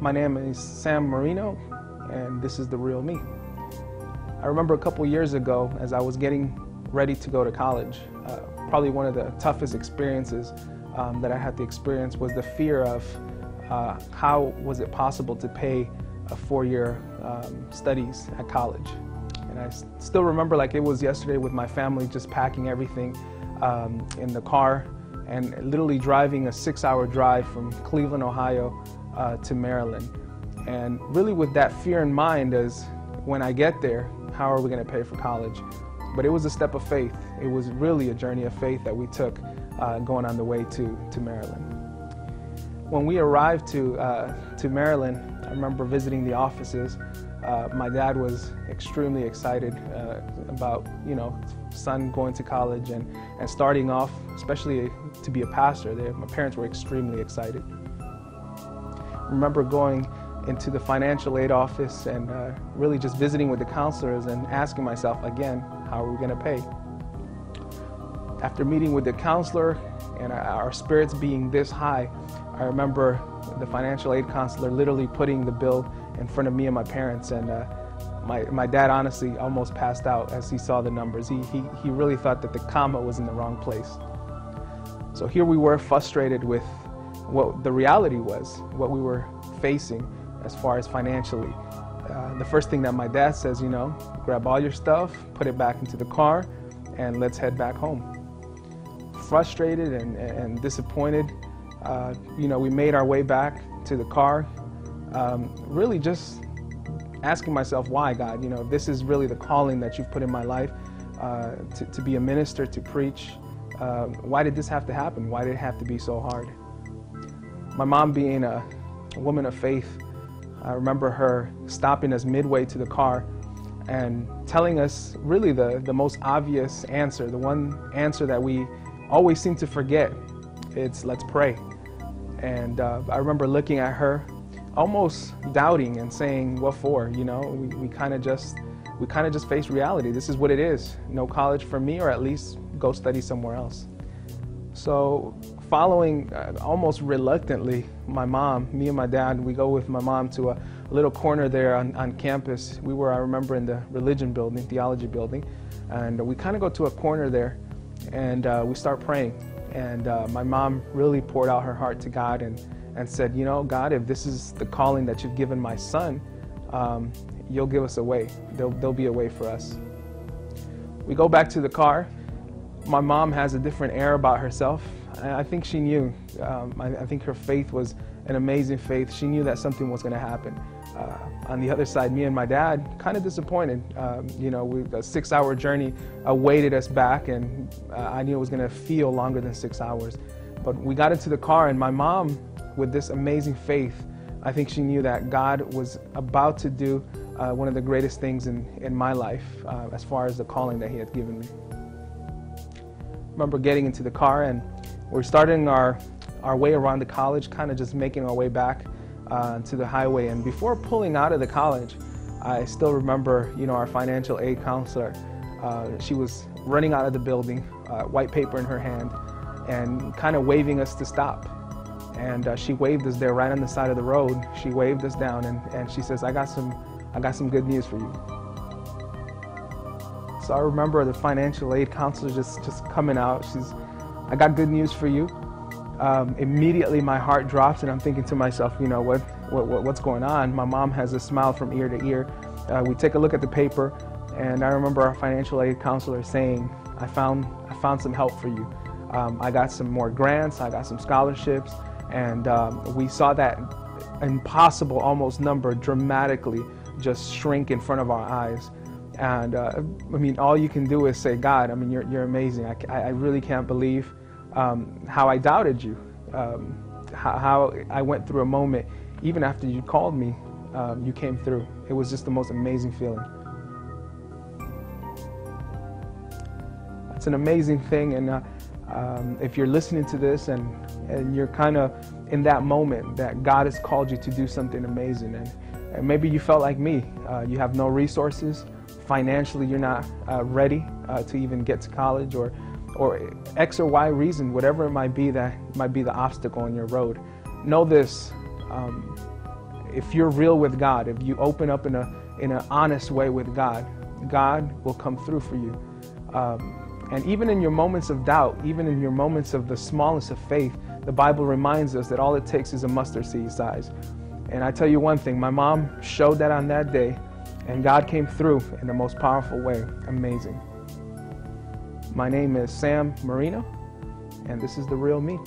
My name is Sam Marino, and this is The Real Me. I remember a couple years ago, as I was getting ready to go to college, probably one of the toughest experiences that I had to experience was the fear of how was it possible to pay a four-year studies at college. And I still remember like it was yesterday with my family, just packing everything in the car and literally driving a 6-hour drive from Cleveland, Ohio to Maryland. And really with that fear in mind as when I get there, how are we going to pay for college? But it was a step of faith. It was really a journey of faith that we took going on the way to Maryland. When we arrived to Maryland, I remember visiting the offices. My dad was extremely excited about, son going to college and starting off, especially to be a pastor. My parents were extremely excited. I remember going into the financial aid office and really just visiting with the counselors and asking myself again, how are we going to pay? After meeting with the counselor and our spirits being this high, I remember the financial aid counselor literally putting the bill in front of me and my parents, and my dad honestly almost passed out as he saw the numbers. He really thought that the comma was in the wrong place. So here we were, frustrated with what the reality was, what we were facing as far as financially. The first thing that my dad says, grab all your stuff, put it back into the car, and let's head back home. Frustrated and disappointed, we made our way back to the car, really just asking myself, why, God? If this is really the calling that you've put in my life, to be a minister, to preach, why did this have to happen? Why did it have to be so hard? My mom being a woman of faith, I remember her stopping us midway to the car and telling us really the most obvious answer, the one answer that we always seem to forget. It's let's pray. And I remember looking at her, almost doubting and saying, what for? We kind of just face reality. This is what it is. No college for me, or at least go study somewhere else. So following almost reluctantly me and my dad, we go with my mom to a little corner there on campus. We were, I remember, in the religion building, theology building, and we kind of go to a corner there and we start praying. And my mom really poured out her heart to God and said, God, if this is the calling that you've given my son, you'll give us a way. There'll be a way for us. We go back to the car. My mom has a different air about herself. I think she knew. I think her faith was an amazing faith. She knew that something was going to happen. On the other side, me and my dad, kind of disappointed. A 6-hour journey awaited us back, and I knew it was going to feel longer than 6 hours. But we got into the car, and my mom, with this amazing faith, I think she knew that God was about to do one of the greatest things in my life as far as the calling that He had given me. I remember getting into the car, and we're starting our way around the college, kind of just making our way back to the highway. And before pulling out of the college, I still remember, our financial aid counselor. She was running out of the building, white paper in her hand, and kind of waving us to stop. And she waved us there right on the side of the road. She waved us down, and she says, I got some good news for you. So I remember the financial aid counselor just coming out. I got good news for you. Immediately my heart drops, and I'm thinking to myself, what's going on? My mom has a smile from ear to ear. We take a look at the paper, and I remember our financial aid counselor saying, I found some help for you. I got some more grants, I got some scholarships, and we saw that impossible almost number dramatically just shrink in front of our eyes. And all you can do is say, God, you're amazing. I really can't believe how I doubted you, how I went through a moment, even after you called me, you came through. It was just the most amazing feeling. It's an amazing thing, and if you're listening to this and you're kind of in that moment that God has called you to do something amazing, and maybe you felt like me, you have no resources, financially you're not ready to even get to college, or X or Y reason, whatever it might be that might be the obstacle on your road. Know this, if you're real with God, if you open up in an honest way with God, God will come through for you. And even in your moments of doubt, even in your moments of the smallest of faith, the Bible reminds us that all it takes is a mustard seed size. And I tell you one thing, my mom showed that on that day, and God came through in the most powerful way. Amazing. My name is Sam Marino, and this is The Real Me.